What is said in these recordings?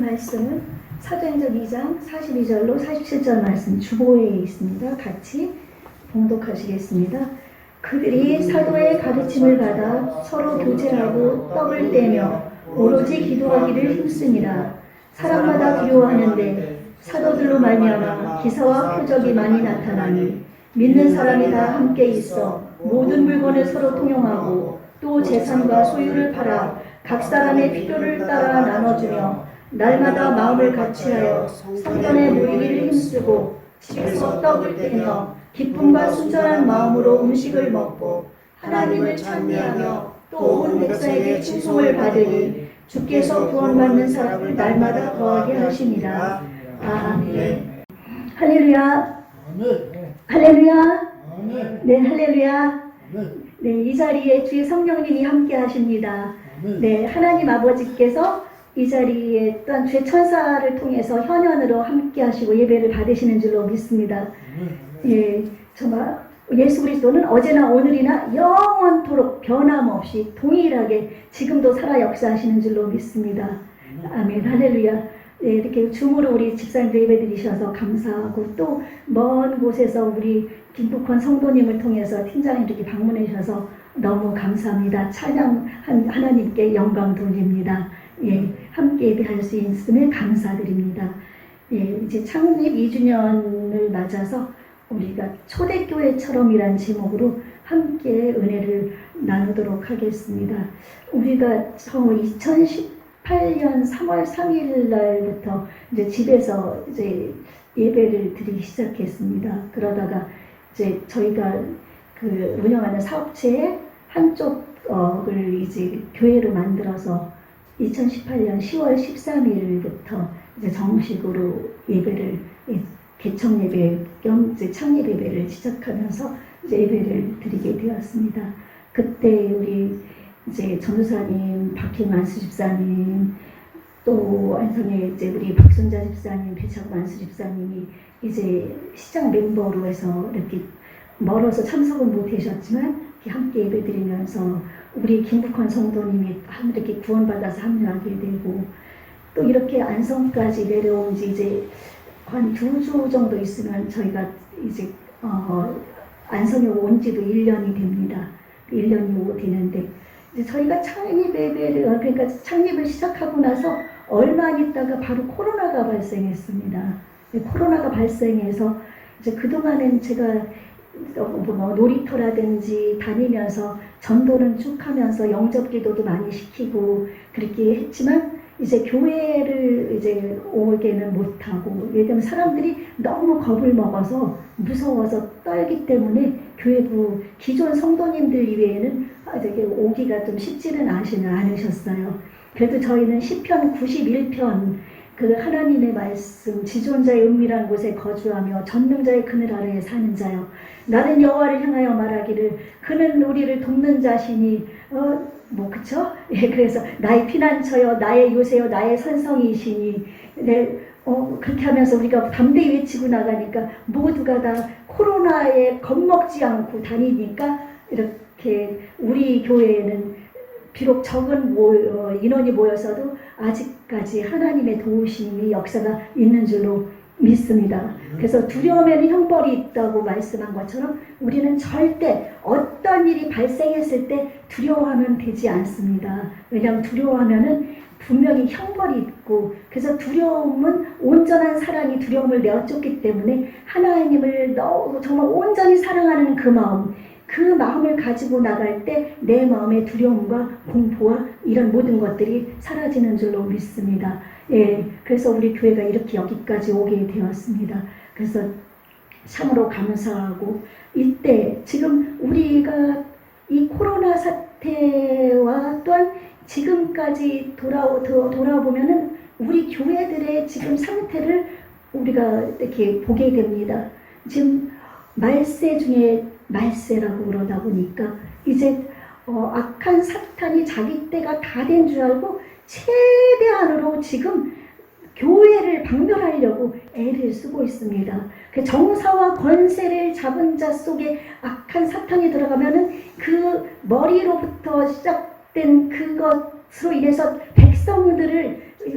말씀은 사도행전 2장 42절로 47절 말씀 주보에 있습니다. 같이 봉독하시겠습니다. 그들이 사도의 가르침을 받아 서로 교제하고 떡을 떼며 오로지 기도하기를 힘쓰니라. 사람마다 두려워하는데 사도들로 말미암아 기사와 표적이 많이 나타나니 믿는 사람이 다 함께 있어 모든 물건을 서로 통용하고 또 재산과 소유를 팔아 각 사람의 필요를 따라 나눠주며 날마다 마음을 같이하여 성전에 모이기를 힘쓰고 집에서 떡을 떼며 기쁨과 순전한 마음으로 음식을 먹고 하나님을 찬미하며 또 온 백성에게 칭송을 받으니 주께서 구원받는 사람을 날마다 더하게 하시니라. 아멘. 할렐루야. 할렐루야. 네, 할렐루야. 네, 이 자리에 주의 성령님이 함께 하십니다. 네, 하나님 아버지께서 이 자리에 또한 주의 천사를 통해서 현현으로 함께 하시고 예배를 받으시는 줄로 믿습니다. 예, 정말 예수 그리스도는 어제나 오늘이나 영원토록 변함없이 동일하게 지금도 살아 역사하시는 줄로 믿습니다. 아멘. 할렐루야. 예, 이렇게 줌으로 우리 집사님들 예배 드리셔서 감사하고 또 먼 곳에서 우리 김북헌 성도님을 통해서 팀장님 이렇게 방문해 주셔서 너무 감사합니다. 찬양 하나님께 영광 돌립니다. 예, 함께 예배할 수 있음에 감사드립니다. 예, 이제 창립 2주년을 맞아서 우리가 초대교회처럼이란 제목으로 함께 은혜를 나누도록 하겠습니다. 우리가 2018년 3월 3일 날부터 이제 집에서 이제 예배를 드리기 시작했습니다. 그러다가 이제 저희가 그 운영하는 사업체의 한쪽을 이제 교회로 만들어서 2018년 10월 13일부터 이제 정식으로 예배를 개청 예배 겸 이제 창립 예배를 시작하면서 이제 예배를 드리게 되었습니다. 그때 우리 이제 전도사님, 박혜만 안수 집사님, 또 안성에 이제 우리 박순자 집사님, 배창 안수 집사님이 이제 시장 멤버로 해서 이렇게 멀어서 참석은 못 하셨지만 함께 예배드리면서 우리 김북헌 성도님이 이렇게 구원받아서 합류하게 되고 또 이렇게 안성까지 내려온 지 이제 한 2주 정도 있으면 저희가 이제 안성에 온 지도 1년이 됩니다. 1년이 되는데 이제 저희가 그러니까 창립을 시작하고 나서 얼마 있다가 바로 코로나가 발생했습니다. 코로나가 발생해서 이제 그동안은 제가 놀이터라든지 다니면서 전도는 쭉 하면서 영접 기도도 많이 시키고 그렇게 했지만 이제 교회를 이제 오게는 못하고 왜냐면 사람들이 너무 겁을 먹어서 무서워서 떨기 때문에 교회도 기존 성도님들 이외에는 되게 오기가 좀 쉽지는 않으셨어요. 그래도 저희는 시편 91편 그 하나님의 말씀 지존자의 은밀한 곳에 거주하며 전능자의 그늘 아래에 사는 자여 나는 여호와를 향하여 말하기를 그는 우리를 돕는 자시니 그쵸? 예, 그래서 나의 피난처여 나의 요새여 나의 선성이시니 그렇게 하면서 우리가 담대히 외치고 나가니까 모두가 다 코로나에 겁먹지 않고 다니니까 이렇게 우리 교회에는 비록 적은 인원이 모여서도 아직까지 하나님의 도우심이 역사가 있는 줄로 믿습니다. 그래서 두려움에는 형벌이 있다고 말씀한 것처럼 우리는 절대 어떤 일이 발생했을 때 두려워하면 되지 않습니다. 왜냐하면 두려워하면은 분명히 형벌이 있고 그래서 두려움은 온전한 사랑이 두려움을 내어쫓기 때문에 하나님을 정말 온전히 사랑하는 그 마음을 가지고 나갈 때 내 마음의 두려움과 공포와 이런 모든 것들이 사라지는 줄로 믿습니다. 예, 그래서 우리 교회가 이렇게 여기까지 오게 되었습니다. 그래서 참으로 감사하고 이때 지금 우리가 이 코로나 사태와 또한 지금까지 돌아보면은 우리 교회들의 지금 상태를 우리가 이렇게 보게 됩니다. 지금 말세 중에 말세라고 그러다 보니까 이제 악한 사탄이 자기 때가 다 된 줄 알고 최대한으로 지금 교회를 박멸하려고 애를 쓰고 있습니다. 그 정사와 권세를 잡은 자 속에 악한 사탄이 들어가면은 그 머리로부터 시작된 그것으로 인해서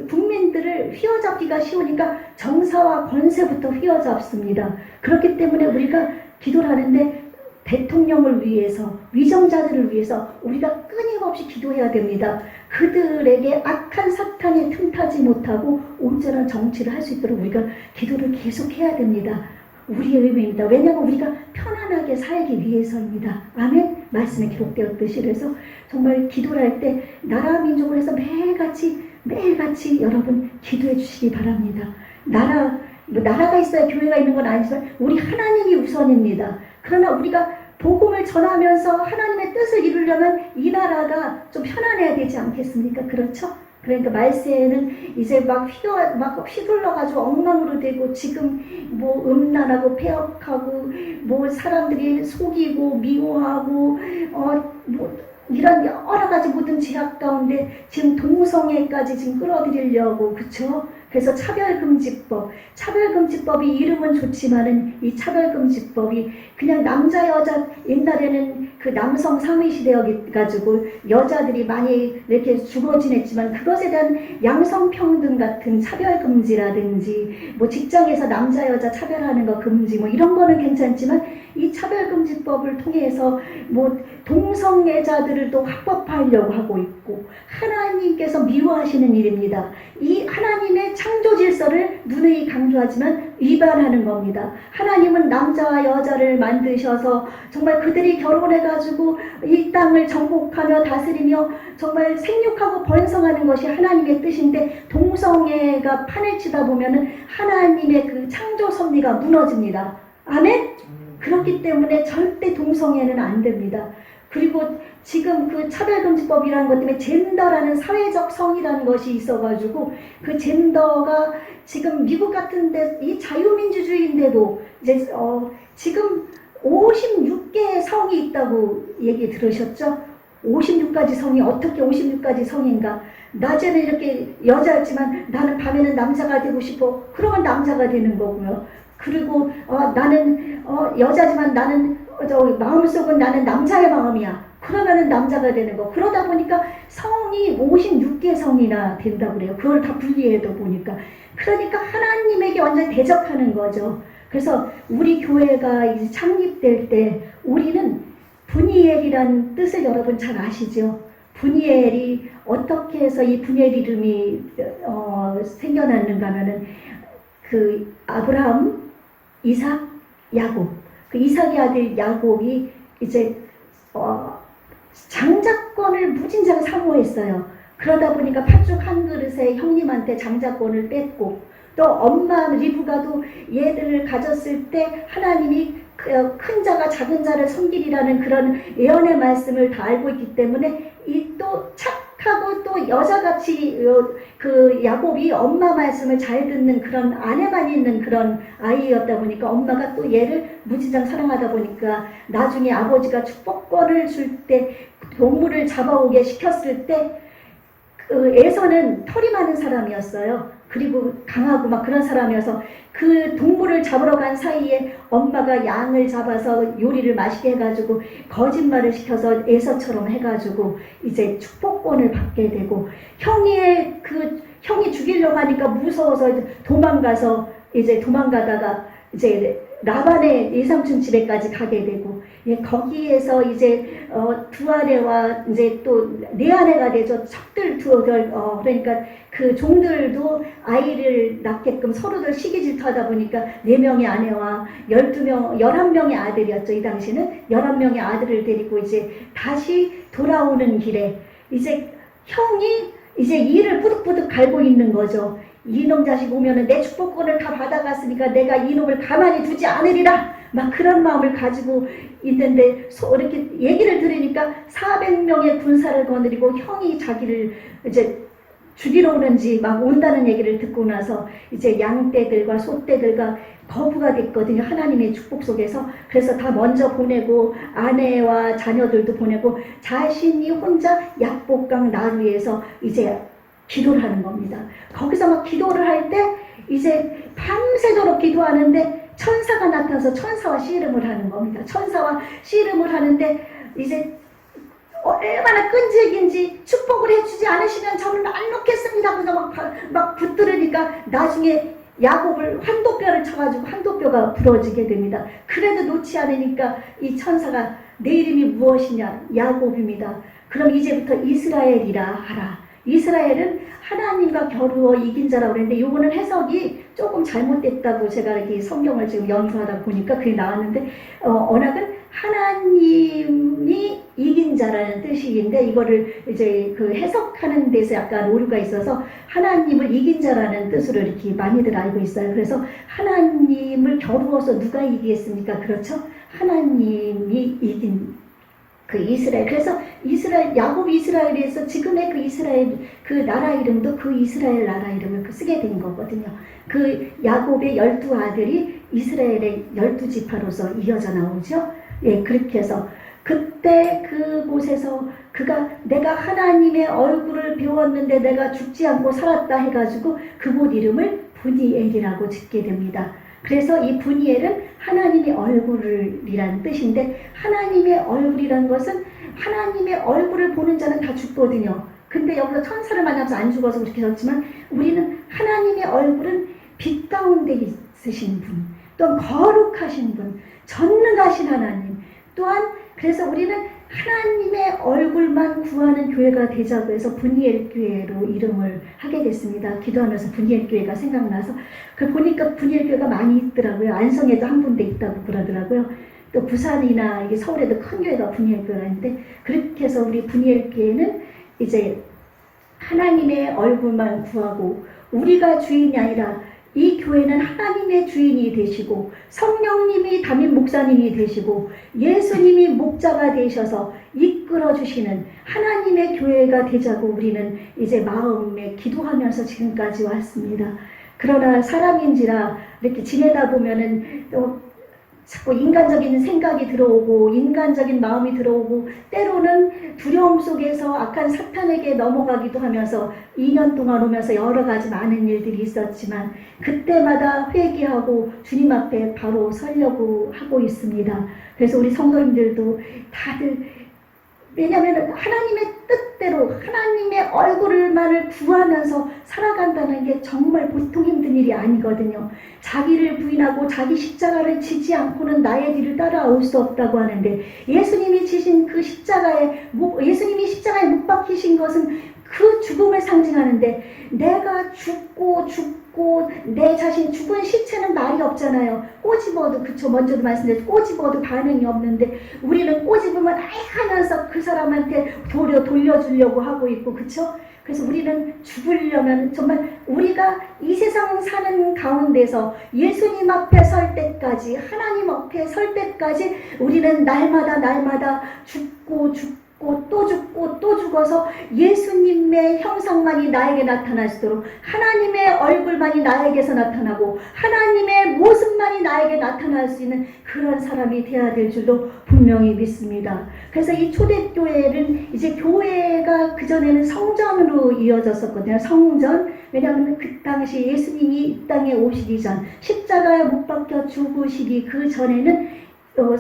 국민들을 정말 휘어잡기가 쉬우니까 정사와 권세부터 휘어잡습니다. 그렇기 때문에 우리가 기도를 하는데 대통령을 위해서, 위정자들을 위해서 우리가 끊임없이 기도해야 됩니다. 그들에게 악한 사탄이 틈타지 못하고 온전한 정치를 할 수 있도록 우리가 기도를 계속해야 됩니다. 우리의 의미입니다. 왜냐하면 우리가 편안하게 살기 위해서입니다. 아멘. 말씀에 기록되었듯이. 그래서 정말 기도를 할 때 나라 민족을 해서 매일같이 여러분 기도해 주시기 바랍니다. 나라가 있어야 교회가 있는 건 아니지만 우리 하나님이 우선입니다. 그러나 우리가 복음을 전하면서 하나님의 뜻을 이루려면 이 나라가 좀 편안해야 되지 않겠습니까? 그렇죠? 그러니까 말세에는 이제 막 휘둘러가지고 엉망으로 되고, 지금 뭐 음란하고 폐역하고 뭐 사람들이 속이고 미워하고 뭐 이런 여러 가지 모든 제약 가운데 지금 동성애까지 지금 끌어들이려고, 그쵸? 그래서 차별금지법이 이름은 좋지만은 이 차별금지법이 그냥 남자 여자, 옛날에는 그 남성 상위시대여가지고 여자들이 많이 이렇게 주거 지냈지만 그것에 대한 양성평등 같은 차별금지라든지 뭐 직장에서 남자 여자 차별하는 거 금지 뭐 이런 거는 괜찮지만 이 차별금지법을 통해서 뭐 동성애자들을 또 합법화하려고 하고 있고, 하나님께서 미워하시는 일입니다. 이 하나님의 창조 질서를 누누이 강조하지만 위반하는 겁니다. 하나님은 남자와 여자를 만드셔서 정말 그들이 결혼해가지고 이 땅을 정복하며 다스리며 정말 생육하고 번성하는 것이 하나님의 뜻인데, 동성애가 판을 치다 보면은 하나님의 그 창조 섭리가 무너집니다. 아멘? 그렇기 때문에 절대 동성애는 안 됩니다. 그리고 지금 그 차별금지법이라는 것 때문에 젠더라는 사회적 성이라는 것이 있어가지고 그 젠더가 지금 미국 같은 데 이 자유민주주의인데도 이제 지금 56개의 성이 있다고 얘기 들으셨죠? 56가지 성이 어떻게 56가지 성인가? 낮에는 이렇게 여자였지만 나는 밤에는 남자가 되고 싶어. 그러면 남자가 되는 거고요. 그리고 나는 여자지만 나는 마음속은 나는 남자의 마음이야. 그러면은 남자가 되는 거. 그러다 보니까 성이 56개 성이나 된다고 그래요. 그걸 다 분리해도 보니까. 그러니까 하나님에게 완전히 대적하는 거죠. 그래서 우리 교회가 이제 창립될 때 우리는 분이엘이라는 뜻을 여러분 잘 아시죠? 분이엘이 어떻게 해서 이 분이엘 이름이 생겨났는가 하면은 그 아브라함, 이삭, 야곱. 그 이삭의 아들 야곱이 이제 장자권을 무진장 사모했어요. 그러다 보니까 팥죽 한 그릇에 형님한테 장자권을 뺐고, 또 엄마 리브가도 얘들을 가졌을 때 하나님이 큰 자가 작은 자를 섬기리라는 그런 예언의 말씀을 다 알고 있기 때문에 이 또 착하고 또 여자같이 그 야곱이 엄마 말씀을 잘 듣는 그런 아내만 있는 그런 아이였다 보니까 엄마가 또 얘를 무진장 사랑하다 보니까 나중에 아버지가 축복권을 줄 때 동물을 잡아오게 시켰을 때 그 에서는 털이 많은 사람이었어요. 그리고 강하고 막 그런 사람이어서 그 동물을 잡으러 간 사이에 엄마가 양을 잡아서 요리를 맛있게 해가지고 거짓말을 시켜서 에서처럼 해가지고 이제 축복권을 받게 되고, 형이 죽이려고 하니까 무서워서 도망가다가 이제 라반의 외삼촌 집에까지 가게 되고, 거기에서 이제 두 아내와 이제 또 네 아내가 되죠. 척들 그러니까 그 종들도 아이를 낳게끔 서로들 시기 질투하다 보니까 4명의 아내와 11명의 아들이었죠. 이 당시는 11명의 아들을 데리고 이제 다시 돌아오는 길에 이제 형이 이제 이를 뿌득뿌득 갈고 있는 거죠. 이놈 자식 오면은 내 축복권을 다 받아갔으니까 내가 이놈을 가만히 두지 않으리라, 막 그런 마음을 가지고 있는데 이렇게 얘기를 들으니까 400명의 군사를 거느리고 형이 자기를 이제 죽이러 오는지 막 온다는 얘기를 듣고 나서 이제 양떼들과 소떼들과 거부가 됐거든요. 하나님의 축복 속에서. 그래서 다 먼저 보내고 아내와 자녀들도 보내고 자신이 혼자 약복강 나루에서 이제 기도를 하는 겁니다. 거기서 막 기도를 할 때 이제 밤새도록 기도하는데 천사가 나타나서 천사와 씨름을 하는 겁니다. 천사와 씨름을 하는데 이제 얼마나 끈질긴지 축복을 해주지 않으시면 저는 안 놓겠습니다. 그래서 막 붙들으니까 나중에 야곱을 환도뼈를 쳐가지고 환도뼈가 부러지게 됩니다. 그래도 놓지 않으니까 이 천사가 내 이름이 무엇이냐? 야곱입니다. 그럼 이제부터 이스라엘이라 하라. 이스라엘은 하나님과 겨루어 이긴 자라고 그랬는데 요거는 해석이 조금 잘못됐다고 제가 이 성경을 지금 연구하다 보니까 그게 나왔는데 언약은 하나님이 이긴 자라는 뜻인데 이거를 이제 그 해석하는 데서 약간 오류가 있어서 하나님을 이긴 자라는 뜻으로 이렇게 많이들 알고 있어요. 그래서 하나님을 겨루어서 누가 이기겠습니까? 그렇죠? 하나님이 이긴 그 이스라엘. 그래서 이스라엘, 야곱 이스라엘에서 지금의 그 이스라엘, 그 나라 이름도 그 이스라엘 나라 이름을 쓰게 된 거거든요. 그 야곱의 12아들이 이스라엘의 12지파로서 이어져 나오죠. 예, 그렇게 해서 그때 그곳에서 그가 내가 하나님의 얼굴을 배웠는데 내가 죽지 않고 살았다 해가지고 그곳 이름을 브니엘이라고 짓게 됩니다. 그래서 이 브니엘은 하나님의 얼굴이라는 뜻인데 하나님의 얼굴이라는 것은 하나님의 얼굴을 보는 자는 다 죽거든요. 근데 여기서 천사를 만나서 안 죽어서 그렇게 썼지만 우리는 하나님의 얼굴은 빛 가운데 있으신 분, 또한 거룩하신 분, 전능하신 하나님, 또한 그래서 우리는 하나님의 얼굴만 구하는 교회가 되자고 해서 브니엘 교회로 이름을 하게 됐습니다. 기도하면서 브니엘 교회가 생각나서 그 보니까 브니엘 교회가 많이 있더라고요. 안성에도 한 군데 있다고 그러더라고요. 또 부산이나 이게 서울에도 큰 교회가 브니엘 교회가 있는데 그렇게 해서 우리 브니엘 교회는 이제 하나님의 얼굴만 구하고 우리가 주인이 아니라 이 교회는 하나님의 주인이 되시고 성령님이 담임 목사님이 되시고 예수님이 목자가 되셔서 이끌어 주시는 하나님의 교회가 되자고 우리는 이제 마음에 기도하면서 지금까지 왔습니다. 그러나 사람인지라 이렇게 지내다 보면은 또 자꾸 인간적인 생각이 들어오고 인간적인 마음이 들어오고 때로는 두려움 속에서 악한 사탄에게 넘어가기도 하면서 2년 동안 오면서 여러 가지 많은 일들이 있었지만 그때마다 회개하고 주님 앞에 바로 서려고 하고 있습니다. 그래서 우리 성도님들도 다들 왜냐하면 하나님의 뜻대로 하나님의 얼굴만을 구하면서 살아간다는 게 정말 보통 힘든 일이 아니거든요. 자기를 부인하고 자기 십자가를 지지 않고는 나의 뒤를 따라올 수 없다고 하는데 예수님이 지신 그 예수님이 십자가에 못 박히신 것은 그 죽음을 상징하는데 내가 죽고 내 자신 죽은 시체는 말이 없잖아요. 꼬집어도 그쵸 먼저도 말씀드렸죠. 꼬집어도 반응이 없는데 우리는 꼬집으면 아이 하면서 그 사람한테 돌려주려고 하고 있고 그쵸? 그래서 우리는 죽으려면 정말 우리가 이 세상 사는 가운데서 예수님 앞에 설 때까지 하나님 앞에 설 때까지 우리는 날마다 죽고 또 죽고 또 죽어서 예수님의 형상만이 나에게 나타나시도록 하나님의 얼굴만이 나에게서 나타나고 하나님의 모습만이 나에게 나타날 수 있는 그런 사람이 되어야 될 줄로 분명히 믿습니다. 그래서 이 초대교회는 이제 교회가 그전에는 성전으로 이어졌었거든요. 성전. 왜냐하면 그 당시 예수님이 이 땅에 오시기 전 십자가에 못 박혀 죽으시기 그 전에는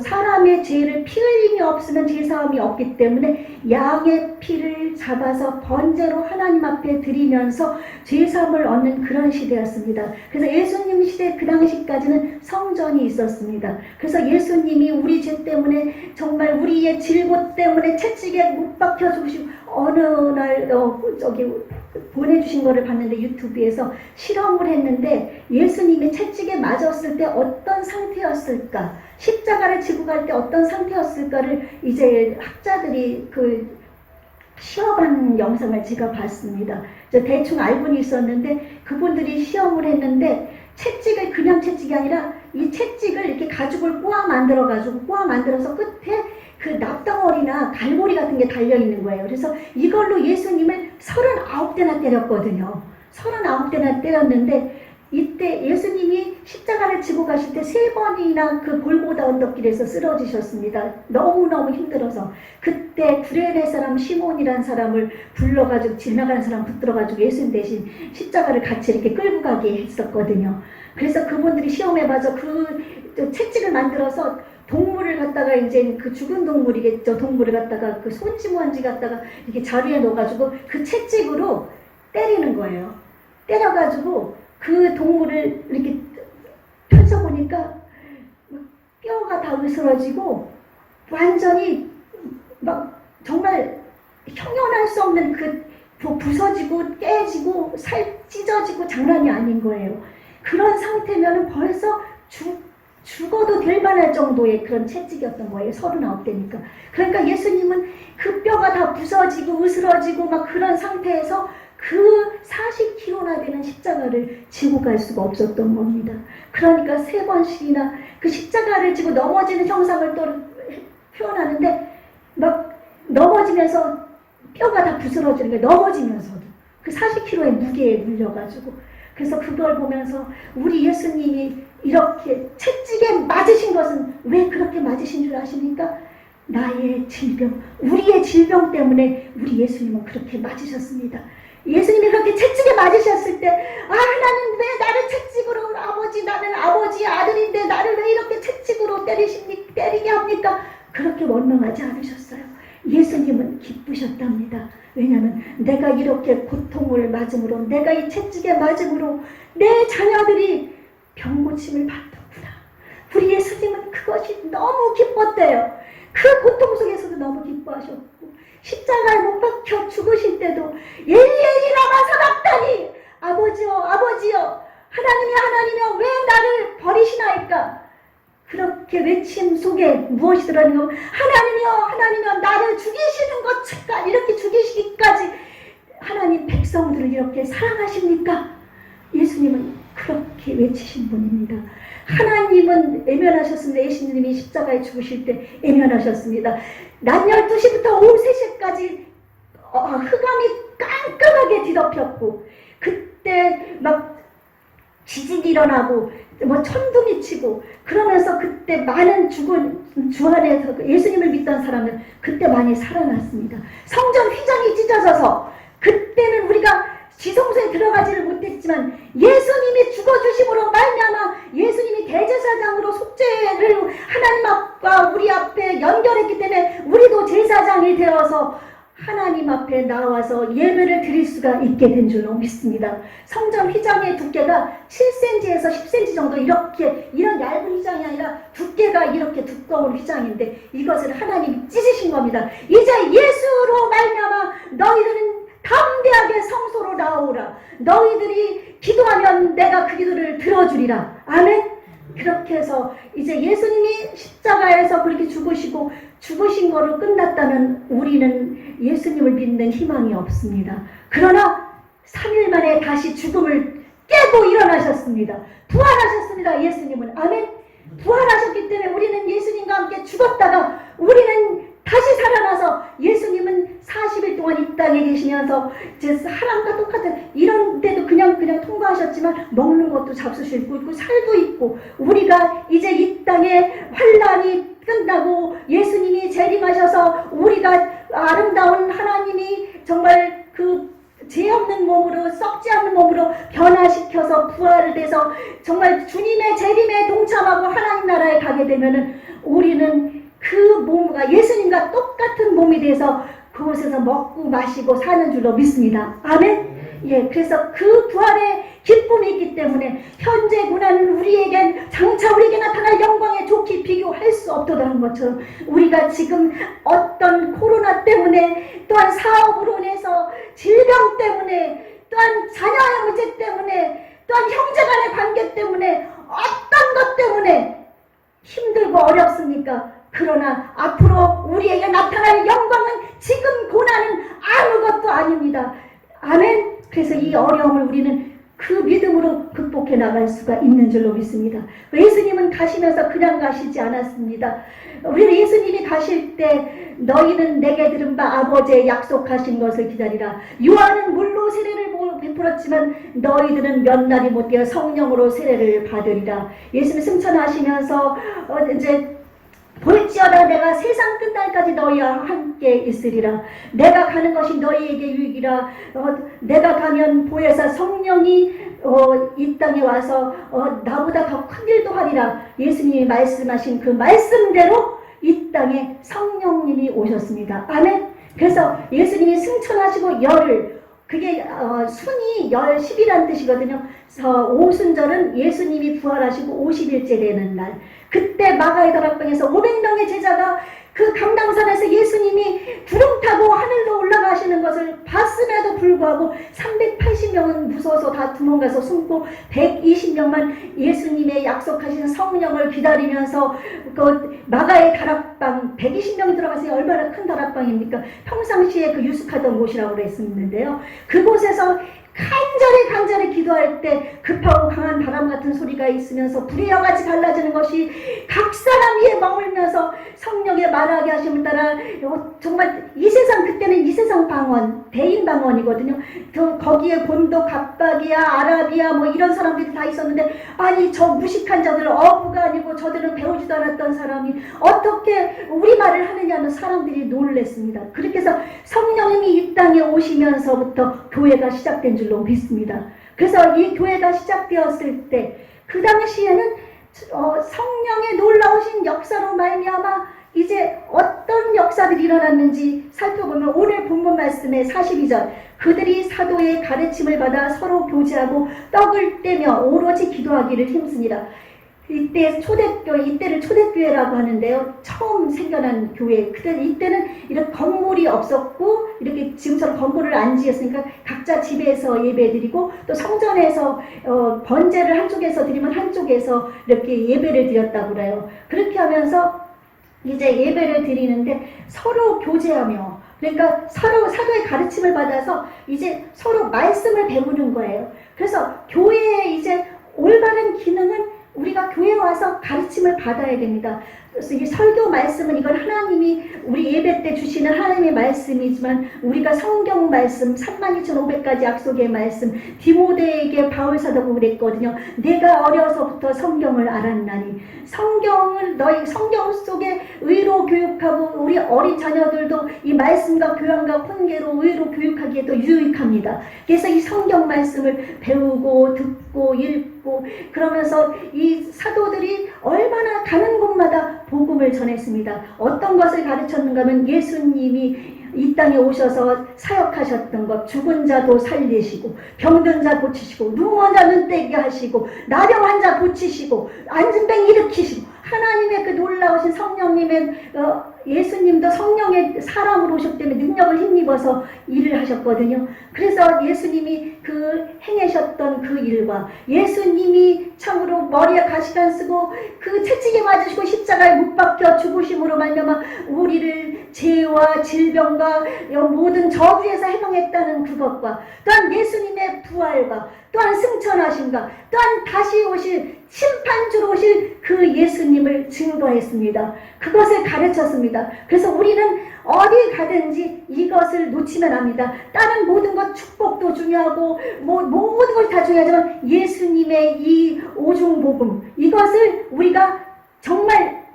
사람의 죄를 피 흘림이 없으면 제사함이 없기 때문에 양의 피를 잡아서 번제로 하나님 앞에 드리면서 제사함을 얻는 그런 시대였습니다. 그래서 예수님 시대 그 당시까지는 성전이 있었습니다. 그래서 예수님이 우리 죄 때문에 정말 우리의 질고 때문에 채찍에 못 박혀 죽으시고 어느 날 보내주신 거를 봤는데 유튜브에서 실험을 했는데 예수님이 채찍에 맞았을 때 어떤 상태였을까? 십자가를 지고 갈 때 어떤 상태였을까를 이제 학자들이 그 시험한 영상을 제가 봤습니다. 대충 알고는 있었는데 그분들이 시험을 했는데 채찍을 그냥 채찍이 아니라 이 채찍을 이렇게 가죽을 꼬아 만들어서 끝에 그 납덩어리나 갈고리 같은 게 달려있는 거예요. 그래서 이걸로 예수님을 39대나 때렸거든요. 39대나 때렸는데 이때 예수님이 십자가를 지고 가실 때 3번이나 그 골고다 언덕길에서 쓰러지셨습니다. 너무너무 힘들어서 그때 구레네 사람 시몬이라는 사람을 불러가지고 지나가는 사람 붙들어가지고 예수님 대신 십자가를 같이 이렇게 끌고 가게 했었거든요. 그래서 그분들이 시험해봐서 그 채찍을 만들어서 동물을 갖다가 이제 그 죽은 동물이겠죠. 동물을 갖다가 그 손지먼지 갖다가 이렇게 자루에 넣어가지고 그 채찍으로 때리는 거예요. 때려가지고 그 동물을 이렇게 펼쳐보니까 뼈가 다 으스러지고 완전히 막 정말 형용할 수 없는 그 부서지고 깨지고 살 찢어지고 장난이 아닌 거예요. 그런 상태면은 벌써 죽어도 될 만할 정도의 그런 채찍이었던 거예요. 39대니까. 그러니까 예수님은 그 뼈가 다 부서지고 으스러지고 막 그런 상태에서 그 40kg나 되는 십자가를 지고 갈 수가 없었던 겁니다. 그러니까 3번씩이나 그 십자가를 지고 넘어지는 형상을 또 표현하는데 막 넘어지면서 뼈가 다 부스러지는 거예요. 넘어지면서도. 그 40kg의 무게에 물려가지고. 그래서 그걸 보면서 우리 예수님이 이렇게 채찍에 맞으신 것은 왜 그렇게 맞으신 줄 아십니까? 나의 질병, 우리의 질병 때문에 우리 예수님은 그렇게 맞으셨습니다. 예수님이 그렇게 채찍에 맞으셨을 때 하나님 왜 나를 채찍으로 아버지 나는 아버지의 아들인데 나를 왜 이렇게 채찍으로 때리게 합니까? 그렇게 원망하지 않으셨어요. 예수님은 기쁘셨답니다. 왜냐하면 내가 이렇게 고통을 맞음으로 내가 이 채찍에 맞음으로 내 자녀들이 병고침을 받는구나. 우리 예수님은 그것이 너무 기뻤대요. 그 고통 속에서도 너무 기뻐하셨고 십자가에 못 박혀 죽으실 때도 엘리 엘리 라마 사박다니 아버지여 아버지여 하나님이여 왜 나를 버리시나이까. 그렇게 외침 속에 무엇이 들어있는 거 하나님이여 나를 죽이시는 것 잠깐 이렇게 죽이시기까지 하나님 백성들을 이렇게 사랑하십니까? 예수님은 그렇게 외치신 분입니다. 하나님은 애면하셨습니다. 예수님이 십자가에 죽으실 때 애면하셨습니다. 낮 12시부터 오후 3시까지 흑암이 깜깜하게 뒤덮였고 그때 막 지진이 일어나고 천둥 미치고 그러면서 그때 많은 죽은 주 안에서 예수님을 믿던 사람은 그때 많이 살아났습니다. 성전 휘장이 찢어져서 그때는 우리가 지성소에 들어가지를 못했지만 예수님이 죽어주심으로 말미암아 예수님이 대제사장으로 속죄를 하나님 앞과 우리 앞에 연결했기 때문에 우리도 제사장이 되어서 하나님 앞에 나와서 예배를 드릴 수가 있게 된 줄로 믿습니다. 성전 휘장의 두께가 7cm에서 10cm 정도 이런 얇은 휘장이 아니라 두께가 이렇게 두꺼운 휘장인데 이것을 하나님이 찢으신 겁니다. 이제 예수로 말미암아 너희들은 담대하게 성소로 나오라. 너희들이 기도하면 내가 그 기도를 들어주리라. 아멘. 그렇게 해서 이제 예수님이 십자가에서 그렇게 죽으신 거로 끝났다면 우리는 예수님을 믿는 희망이 없습니다. 그러나 3일 만에 다시 죽음을 깨고 일어나셨습니다. 부활하셨습니다. 예수님은. 아멘. 부활하셨기 때문에 우리는 예수님과 함께 죽었다가 우리는 다시 살아나서 예수님은 40일 동안 이 땅에 계시면서 제 사람과 똑같은 이런 데도 그냥 통과하셨지만 먹는 것도 잡수시고 있고 살도 있고 우리가 이제 이 땅에 환란이 끝나고 예수님이 재림하셔서 우리가 아름다운 하나님이 정말 그 죄 없는 몸으로 썩지 않는 몸으로 변화시켜서 부활을 돼서 정말 주님의 재림에 동참하고 하나님 나라에 가게 되면은 우리는 그 몸과 예수님과 똑같은 몸이 돼서 그곳에서 먹고 마시고 사는 줄로 믿습니다. 아멘. 예, 그래서 그 부활의 기쁨이 있기 때문에 현재 고난은 우리에겐 장차 우리에게 나타날 영광에 좋게 비교할 수 없도다는 것처럼 우리가 지금 어떤 코로나 때문에 또한 사업으로 인해서 질병 때문에 또한 자녀의 문제 때문에 또한 형제간의 관계 때문에 어떤 것 때문에 힘들고 어렵습니까? 그러나 앞으로 우리에게 나타날 영광은 지금 고난은 아무것도 아닙니다. 아멘. 그래서 이 어려움을 우리는 그 믿음으로 극복해 나갈 수가 있는 줄로 믿습니다. 예수님은 가시면서 그냥 가시지 않았습니다. 우리는 예수님이 가실 때 너희는 내게 들은 바 아버지의 약속하신 것을 기다리라. 요한은 물로 세례를 베풀었지만 너희들은 몇 날이 못되어 성령으로 세례를 받으리라. 예수님 승천하시면서 이제 볼지어다 내가 세상 끝날까지 너희와 함께 있으리라. 내가 가는 것이 너희에게 유익이라. 내가 가면 보혜사 성령이 이 땅에 땅에 와서 나보다 더 큰 일도 하리라 예수님이 말씀하신 그 말씀대로 이 땅에 성령님이 오셨습니다. 아멘. 그래서 예수님이 승천하시고 열흘, 그게 순이 열 10이라는 뜻이거든요. 그래서 오순절은 예수님이 부활하시고 50일째 되는 날, 그때 마가의 다락방에서 500명의 제자가 그 강당산에서 예수님이 구름 타고 하늘로 올라가시는 것을 봤음에도 불구하고 380명은 무서워서 다 도망가서 숨고 120명만 예수님의 약속하신 성령을 기다리면서 그 마가의 다락방 120명이 들어가서 얼마나 큰 다락방입니까? 평상시에 그 유숙하던 곳이라고 그랬었는데요. 그곳에서 간절히 기도할 때 급하고 강한 바람 같은 소리가 있으면서 불의 여같이 갈라지는 것이 각 사람 위에 머물면서 성령의 말하게 하심을 따라 정말 이 세상, 그때는 이 세상 방언, 대인 방언이거든요. 거기에 본도, 갑박이야, 아라비아 뭐 이런 사람들이 다 있었는데, 아니 저 무식한 자들, 어부가 아니고 저들은 배우지도 않았던 사람이 어떻게 우리말을 하느냐는 사람들이 놀랬습니다. 그렇게 해서 성령님이 이 땅에 오시면서부터 교회가 시작된 줄로 믿습니다. 그래서 이 교회가 시작되었을 때 그 당시에는 성령의 놀라우신 역사로 말미암아 이제 어떤 역사들이 일어났는지 살펴보면 오늘 본문 말씀의 42절, 그들이 사도의 가르침을 받아 서로 교제하고 떡을 떼며 오로지 기도하기를 힘쓰니라. 이때 초대교회, 이때를 초대교회라고 하는데요. 처음 생겨난 교회. 이때는 이런 건물이 없었고, 이렇게 지금처럼 건물을 안 지었으니까 각자 집에서 예배드리고, 또 성전에서 번제를 한쪽에서 드리면 한쪽에서 이렇게 예배를 드렸다고 그래요. 그렇게 하면서 이제 예배를 드리는데 서로 교제하며, 그러니까 서로 사도의 가르침을 받아서 이제 서로 말씀을 배우는 거예요. 그래서 교회의 이제 올바른 기능은 우리가 교회에 와서 가르침을 받아야 됩니다. 그래서 이 설교 말씀은 이건 하나님이 우리 예배 때 주시는 하나님의 말씀이지만, 우리가 성경 말씀 32,500가지 약속의 말씀, 디모데에게 바울 사도가 그랬거든요. 내가 어려서부터 성경을 알았나니, 성경을 너희 성경 속에 의로 교육하고, 우리 어린 자녀들도 이 말씀과 교양과 훈계로 의로 교육하기에도 유익합니다. 그래서 이 성경 말씀을 배우고 듣고 읽고 그러면서 이 사도들이 얼마나 가는 곳마다 복음을 전했습니다. 어떤 것을 가르쳤는가 하면 예수님이 이 땅에 오셔서 사역하셨던 것, 죽은 자도 살리시고 병든 자 고치시고 눈먼 자 눈뜨게 하시고 나병한 자 고치시고 안진뱅이 일으키시고, 하나님의 그 놀라우신 성령님의 예수님도 성령의 사람으로 오셨기 때문에 능력을 힘입어서 일을 하셨거든요. 그래서 예수님이 그 행하셨던 그 일과 예수님이 참으로 머리에 가시관 쓰고 그 채찍에 맞으시고 십자가에 못 박혀 죽으심으로 말미암아 우리를 죄와 질병과 모든 저주에서 해방했다는 그것과, 또한 예수님의 부활과, 또한 승천하심과, 또한 다시 오실 심판주로 오실 그 예수님을 증거했습니다. 그것을 가르쳤습니다. 그래서 우리는 어디 가든지 이것을 놓치면 합니다. 다른 모든 것, 축복도 중요하고 모든 것이 다 중요하지만 예수님의 이 오중복음, 이것을 우리가 정말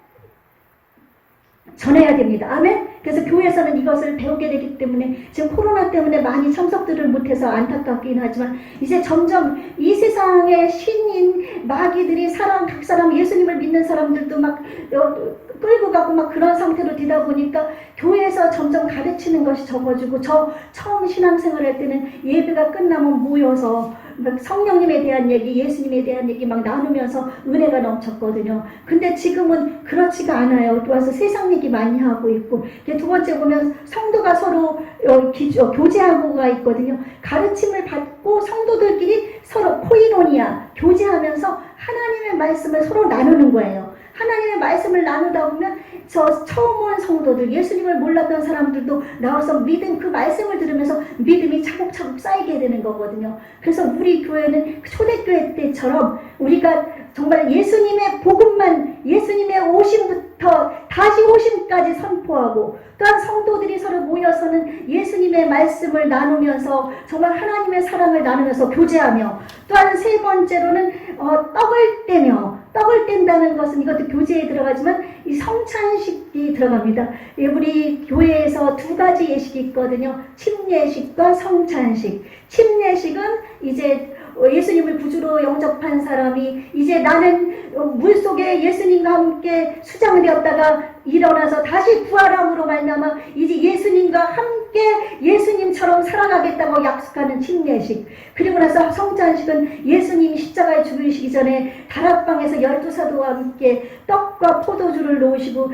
전해야 됩니다. 아멘. 그래서 교회에서는 이것을 배우게 되기 때문에 지금 코로나 때문에 많이 참석들을 못해서 안타깝긴 하지만, 이제 점점 이 세상의 신인 마귀들이 각 사람 예수님을 믿는 사람들도 막 끌고 가고 막 그런 상태로 되다 보니까 교회에서 점점 가르치는 것이 적어지고, 저 처음 신앙생활 할 때는 예배가 끝나면 모여서 성령님에 대한 얘기, 예수님에 대한 얘기 막 나누면서 은혜가 넘쳤거든요. 근데 지금은 그렇지가 않아요. 와서 세상 얘기 많이 하고 있고, 두 번째 보면 성도가 서로 교제하고가 있거든요. 가르침을 받고 성도들끼리 서로 코이노니아, 교제하면서 하나님의 말씀을 서로 나누는 거예요. 하나님의 말씀을 나누다 보면 저 처음 온 성도들, 예수님을 몰랐던 사람들도 나와서 믿음, 그 말씀을 들으면서 믿음이 차곡차곡 쌓이게 되는 거거든요. 그래서 우리 교회는 초대교회 때처럼 우리가 정말 예수님의 복음만, 예수님의 오심부터 다시 오심까지 선포하고, 또한 성도들이 서로 모여서는 예수님의 말씀을 나누면서 정말 하나님의 사랑을 나누면서 교제하며, 또한 세 번째로는 떡을 뗀다는 것은 이것도 교제에 들어가지만 이 성찬식이 들어갑니다. 우리 교회에서 두 가지 예식이 있거든요. 침례식과 성찬식. 침례식은 이제 예수님을 구주로 영접한 사람이 이제 나는 물속에 예수님과 함께 수장되었다가 일어나서 다시 부활함으로 말미암아 이제 예수님과 함께 예수님처럼 살아가겠다고 약속하는 침례식, 그리고 나서 성찬식은 예수님이 십자가에 죽으시기 전에 다락방에서 12사도와 함께 떡과 포도주를 놓으시고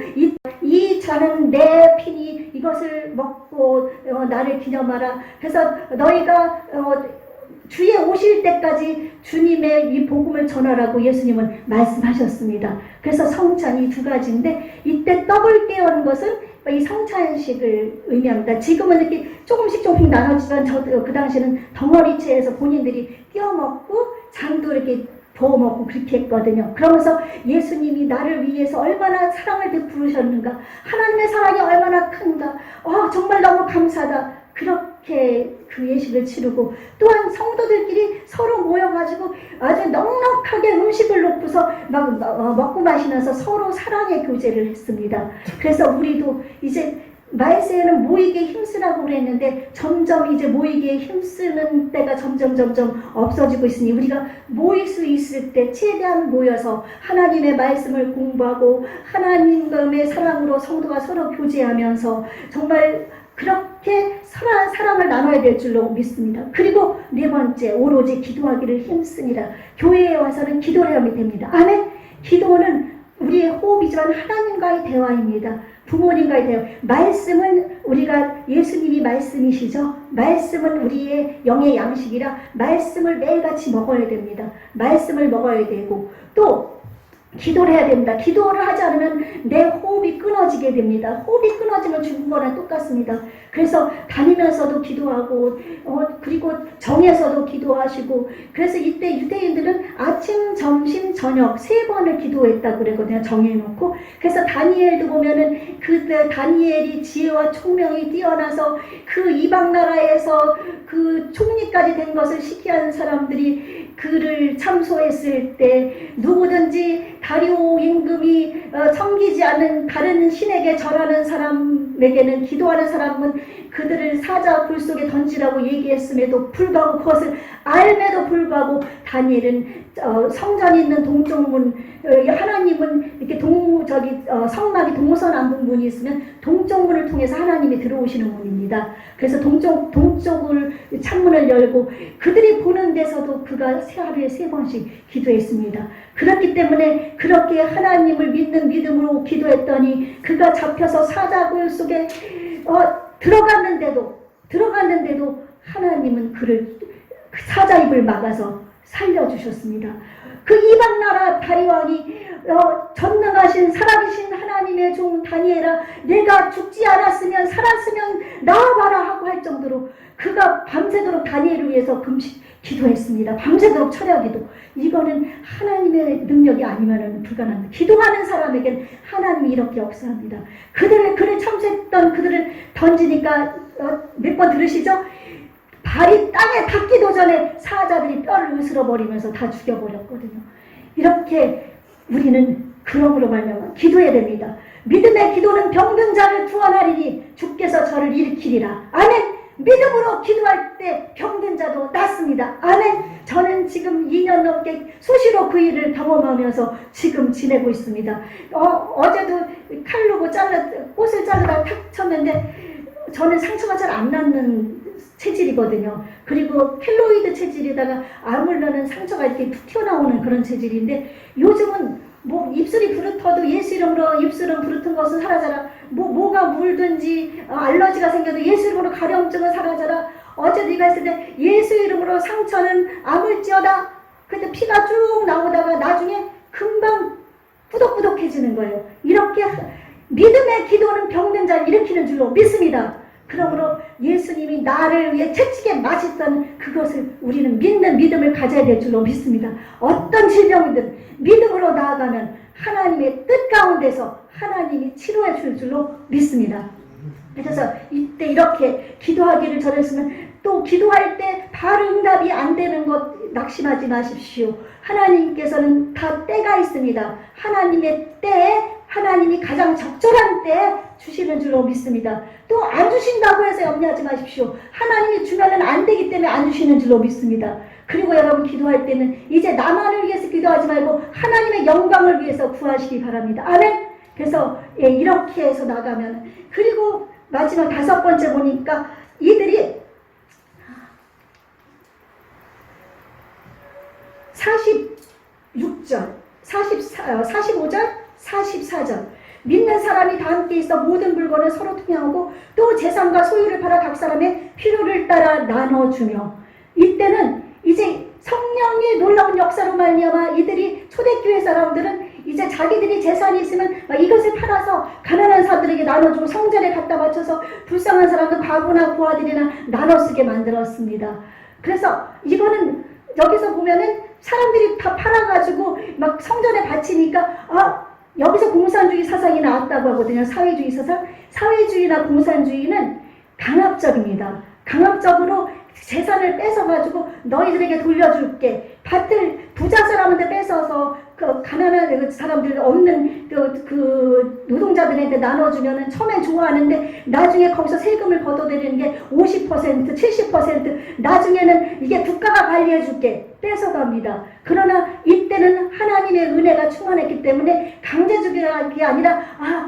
이 잔은 내 피니 이것을 먹고 나를 기념하라. 그래서 너희가 주에 오실 때까지 주님의 이 복음을 전하라고 예수님은 말씀하셨습니다. 그래서 성찬이 두 가지인데, 이때 떡을 떼어는 것은 이 성찬식을 의미합니다. 지금은 이렇게 조금씩 나눴지만 그 당시에는 덩어리채에서 본인들이 띄어 먹고 잔도 이렇게 부어 먹고 그렇게 했거든요. 그러면서 예수님이 나를 위해서 얼마나 사랑을 베푸셨는가, 하나님의 사랑이 얼마나 큰가, 정말 너무 감사하다, 그렇게 그 예식을 치르고, 또한 성도들끼리 서로 모여가지고 아주 넉넉하게 음식을 놓고서 막 먹고 마시면서 서로 사랑의 교제를 했습니다. 그래서 우리도 이제 말세에는 모이기에 힘쓰라고 그랬는데 점점 이제 모이기에 힘쓰는 때가 점점 없어지고 있으니, 우리가 모일 수 있을 때 최대한 모여서 하나님의 말씀을 공부하고 하나님의 사랑으로 성도가 서로 교제하면서 정말 그렇게 사랑을 나눠야 될 줄로 믿습니다. 그리고 네 번째, 오로지 기도하기를 힘쓰니라. 교회에 와서는 기도를 하면 됩니다. 아멘. 기도는 우리의 호흡이지만 하나님과의 대화입니다. 부모님과의 대화. 말씀은 우리가, 예수님이 말씀이시죠. 말씀은 우리의 영의 양식이라 말씀을 매일같이 먹어야 됩니다. 말씀을 먹어야 되고, 또 기도를 해야 됩니다. 기도를 하지 않으면 내 호흡이 끊어지게 됩니다. 호흡이 끊어지면 죽은 거랑 똑같습니다. 그래서 다니면서도 기도하고 그리고 정에서도 기도하시고, 그래서 이때 유대인들은 아침, 점심, 저녁 3번을 기도했다고 그랬거든요. 정해놓고. 그래서 다니엘도 보면은 그때 다니엘이 지혜와 총명이 뛰어나서 그 이방 나라에서 그 총리까지 된 것을 시기한 사람들이 그를 참소했을 때, 누구든지 다리오 임금이 섬기지 않는 다른 신에게 절하는 사람에게는, 기도하는 사람은 그들을 사자 불 속에 던지라고 얘기했음에도 불구하고, 그것을 알매도 불구하고 다니엘은 성전이 있는 동쪽문, 하나님은 이렇게 성막이 동서남북 문이 있으면 동쪽문을 통해서 하나님이 들어오시는 문입니다. 그래서 동쪽을 창문을 열고 그들이 보는 데서도 그가 하루에 3번씩 기도했습니다. 그렇기 때문에 그렇게 하나님을 믿는 믿음으로 기도했더니 그가 잡혀서 사자굴 속에 들어갔는데도 하나님은 그를 사자 입을 막아서 살려주셨습니다. 그 이방 나라 다리왕이 전능하신 살아계신 하나님의 종 다니엘아, 내가 죽지 않았으면 살았으면 나와봐라 하고 할 정도로 그가 밤새도록 다니엘을 위해서 금식 기도했습니다. 밤새도록 철야기도. 이거는 하나님의 능력이 아니면 불가능합니다. 기도하는 사람에겐 하나님이 이렇게 역사합니다. 그를 참수했던 그들을 던지니까 몇 번 들으시죠? 발이 땅에 닿기도 전에 사자들이 뼈를 으스러버리면서 다 죽여버렸거든요. 이렇게 우리는 그러므로 말미암아 기도해야 됩니다. 믿음의 기도는 병든 자를 구원하리니 주께서 저를 일으키리라. 아멘. 믿음으로 기도할 때 병든 자도 낫습니다. 아멘. 저는 지금 2년 넘게 수시로 그 일을 경험하면서 지금 지내고 있습니다. 어제도 칼로 꽃을 자르다 탁 쳤는데, 저는 상처가 잘 안 나는 체질이거든요. 그리고 켈로이드 체질에다가 아물러는 상처가 이렇게 툭 튀어나오는 그런 체질인데, 요즘은 입술이 부르터도 예수 이름으로 입술은 부르튼 것은 사라져라. 뭐가 물든지 알러지가 생겨도 예수 이름으로 가려움증은 사라져라. 어제 네가 했을 때 예수 이름으로 상처는 아물지어다. 근데 피가 쭉 나오다가 나중에 금방 뿌덕뿌덕해지는 거예요. 이렇게 믿음의 기도는 병든 자를 일으키는 줄로 믿습니다. 그러므로 예수님이 나를 위해 채찍에 맞았던 그것을 우리는 믿는 믿음을 가져야 될 줄로 믿습니다. 어떤 질병이든 믿음으로 나아가면 하나님의 뜻 가운데서 하나님이 치료해 줄 줄로 믿습니다. 그래서 이때 이렇게 기도하기를 전했으면, 또 기도할 때 바로 응답이 안 되는 것 낙심하지 마십시오. 하나님께서는 다 때가 있습니다. 하나님의 때에 하나님이 가장 적절한 때에 주시는 줄로 믿습니다. 또 안 주신다고 해서 염려하지 마십시오. 하나님이 주면은 안 되기 때문에 안 주시는 줄로 믿습니다. 그리고 여러분 기도할 때는 이제 나만을 위해서 기도하지 말고 하나님의 영광을 위해서 구하시기 바랍니다. 아멘. 그래서 이렇게 해서 나가면, 그리고 마지막 5번째 보니까 이들이 46절, 45절, 44절 믿는 사람이 다 함께 있어 모든 물건을 서로 통용하고 또 재산과 소유를 팔아 각 사람의 필요를 따라 나눠주며, 이때는 이제 성령의 놀라운 역사로 말미암아 이들이 초대교회 사람들은 이제 자기들이 재산이 있으면 이것을 팔아서 가난한 사람들에게 나눠주고 성전에 갖다 바쳐서 불쌍한 사람들 과부나 고아들이나 나눠 쓰게 만들었습니다. 그래서 이거는 여기서 보면은 사람들이 다 팔아가지고 막 성전에 바치니까 여기서 공산주의 사상이 나왔다고 하거든요. 사회주의 사상. 사회주의나 공산주의는 강압적입니다. 강압적으로 재산을 뺏어가지고 너희들에게 돌려줄게. 밭을 부자 사람한테 뺏어서 그 가난한 사람들 없는 그 노동자들한테 나눠주면은 처음엔 좋아하는데 나중에 거기서 세금을 걷어들이는 게 50%, 70%, 나중에는 이게 국가가 관리해줄게. 뺏어갑니다. 그러나 이때는 하나님의 은혜가 충만했기 때문에 강제주의가 아니라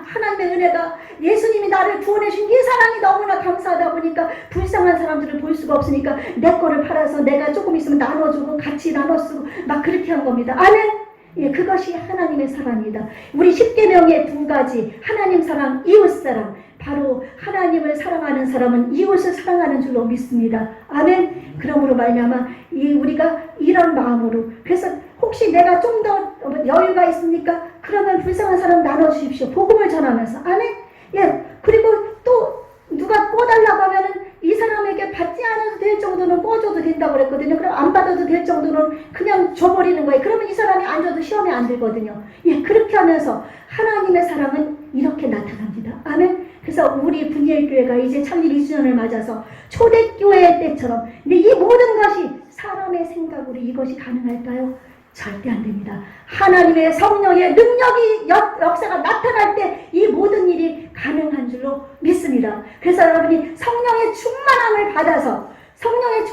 하나님의 은혜가 예수님이 나를 구원해준 이 사랑이 너무나 감사하다 보니까 불쌍한 사람들을 볼 수가 없으니까 내 거를 팔아서 내가 조금 있으면 나눠주고 같이 나눠 쓰고 막 그렇게 한 겁니다. 아멘. 예, 그것이 하나님의 사랑이다. 우리 10계명의 2가지 하나님 사랑, 이웃 사랑. 바로 하나님을 사랑하는 사람은 이웃을 사랑하는 줄로 믿습니다. 아멘. 그러므로 말미암아 우리가 이런 마음으로, 그래서 혹시 내가 좀 더 여유가 있습니까? 그러면 불쌍한 사람 나눠주십시오. 복음을 전하면서. 아멘. 예. 그리고 또 누가 꿔달라고 하면은 이 사람에게 받지 않아도 될 정도는 꿔줘도 된다고 그랬거든요. 그럼 안 받아도 될 정도는 그냥 줘버리는 거예요. 그러면 이 사람이 안 줘도 시험에 안 들거든요. 예, 그렇게 하면서 하나님의 사랑은 이렇게 나타납니다. 아멘. 그래서 우리 분일교회가 이제 창립 2주년을 맞아서 초대교회 때처럼, 근데 이 모든 것이 사람의 생각으로 이것이 가능할까요? 절대 안 됩니다. 하나님의 성령의 능력이 역사가 나타날 때 이 모든 일이 가능한 줄로 믿습니다. 그래서 여러분이 성령의 충만함을 받아서 성령의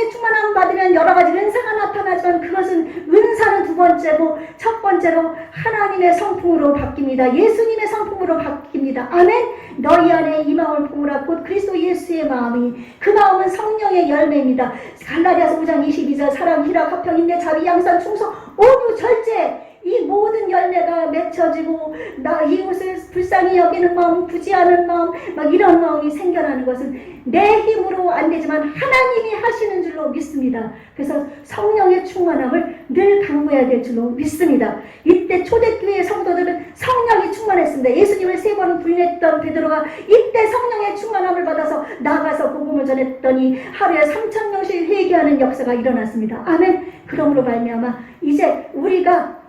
충만함을 받으면 여러 가지 은사가 나타나지만 그것은 은사는 2번째고 첫 번째로 하나님의 성품으로 바뀝니다. 예수님의 성품으로 바뀝니다. 아멘. 너희 안에 이 마음을 품으라 곧 그리스도 예수의 마음이, 그 마음은 성령의 열매입니다. 갈라디아서 5장 22절 사랑, 희락, 화평, 인내, 자비, 양선, 충성, 온유, 절제, 이 모든 열매가 맺혀지고 나 이웃을 불쌍히 여기는 마음, 부지하는 마음, 막 이런 마음이 생겨나는 것은 내 힘으로 안 되지만 하나님이 하시는 줄로 믿습니다. 그래서 성령의 충만함을 늘 강구해야 될 줄로 믿습니다. 이때 초대교회 성도들은 성령이 충만했습니다. 예수님을 3번 부인했던 베드로가 이때 성령의 충만함을 받아서 나가서 복음을 전했더니 하루에 3,000명씩 회개하는 역사가 일어났습니다. 아멘. 그러므로 말미암아 이제 우리가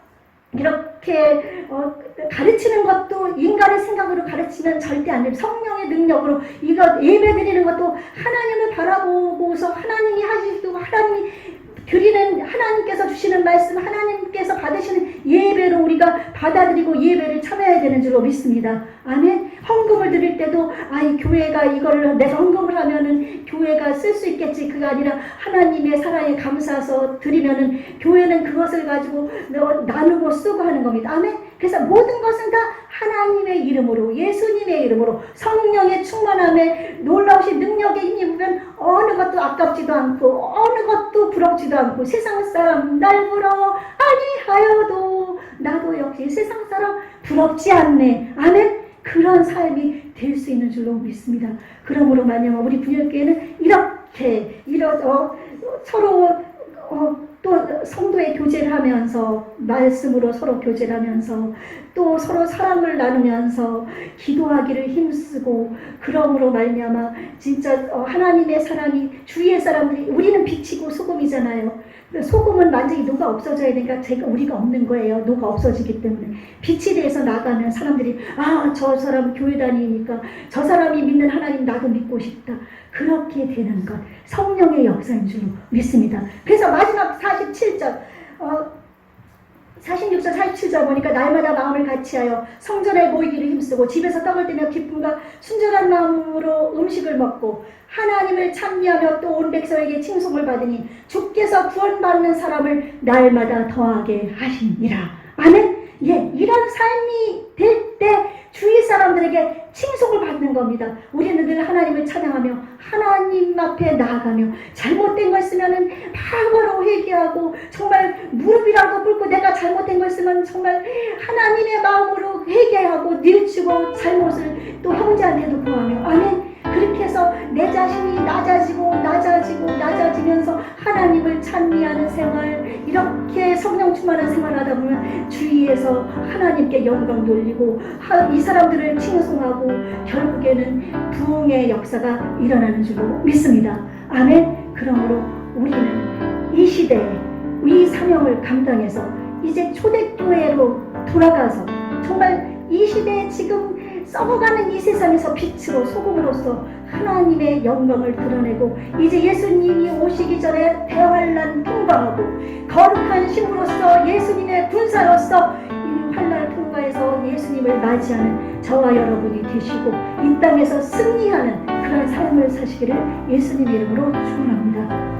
이렇게 가르치는 것도 인간의 생각으로 가르치면 절대 안 됩니다. 성령의 능력으로 이거 예배드리는 것도 하나님을 바라보고서 하나님이 하시고 하나님이 드리는, 하나님께서 주시는 말씀, 하나님께서 받으시는 예배로 우리가 받아들이고 예배를 참여해야 되는 줄로 믿습니다. 아멘. 헌금을 드릴 때도 이 교회가 이거를 내가 헌금을 하면은 교회가 쓸 수 있겠지, 그가 아니라 하나님의 사랑에 감사해서 드리면은 교회는 그것을 가지고 나누고 쓰고 하는 겁니다. 아멘. 그래서 모든 것은 다 하나님의 이름으로, 예수님의 이름으로, 성령의 충만함에 놀라우신 능력에 힘입으면 어느 것도 아깝지도 않고 어느 것도 부럽지도 않고, 세상 사람 날 부러워 아니하여도 나도 역시 세상 사람 부럽지 않네. 아멘. 그런 삶이 될 수 있는 줄로 믿습니다. 그러므로 말미암아 우리 분열교회는 이렇게 서로 또 성도의 교제를 하면서, 말씀으로 서로 교제를 하면서, 또 서로 사랑을 나누면서 기도하기를 힘쓰고, 그러므로 말미암아 진짜 하나님의 사랑이, 주위의 사람들이, 우리는 빛이고 소금이잖아요. 소금은 완전히 녹아 없어져야 되니까 우리가 없는 거예요. 녹아 없어지기 때문에. 빛에 대해서 나가면 사람들이 저 사람 교회 다니니까 저 사람이 믿는 하나님 나도 믿고 싶다. 그렇게 되는 것, 성령의 역사인 줄로 믿습니다. 그래서 마지막 47절, 46절, 47절 주시다 보니까 날마다 마음을 같이하여 성전에 모이기를 힘쓰고 집에서 떡을 떼며 기쁨과 순전한 마음으로 음식을 먹고 하나님을 찬미하며 또 온 백성에게 칭송을 받으니 주께서 구원받는 사람을 날마다 더하게 하시니라. 아멘. 예, 이런 삶이 될 때 주위 사람들에게 칭송을 받는 겁니다. 우리는 늘 하나님을 찬양하며 하나님 앞에 나아가며 잘못된 거 있으면은 바로 회개하고 정말 무릎이라도 꿇고 내가 잘못된 거 있으면 정말 하나님의 마음으로 회개하고 뉘우치고 잘못을 또 형제한테도 구하며 아멘. 그렇게 해서 내 자신이 낮아지면서 하나님을 찬미하는 생활, 이렇게 성령 충만한 생활을 하다 보면 주위에서 하나님께 영광 돌리고 이 사람들을 칭송하고 결국에는 부흥의 역사가 일어나는 줄로 믿습니다. 아멘. 그러므로 우리는 이 시대에 이 사명을 감당해서 이제 초대교회로 돌아가서 정말 이 시대에 지금 썩어가는 이 세상에서 빛으로 소금으로서 하나님의 영광을 드러내고 이제 예수님이 오시기 전에 대환란 통과하고 거룩한 신부로서 예수님의 군사로서 이 환란을 통과해서 예수님을 맞이하는 저와 여러분이 되시고 이 땅에서 승리하는 그런 삶을 사시기를 예수님 이름으로 축원합니다.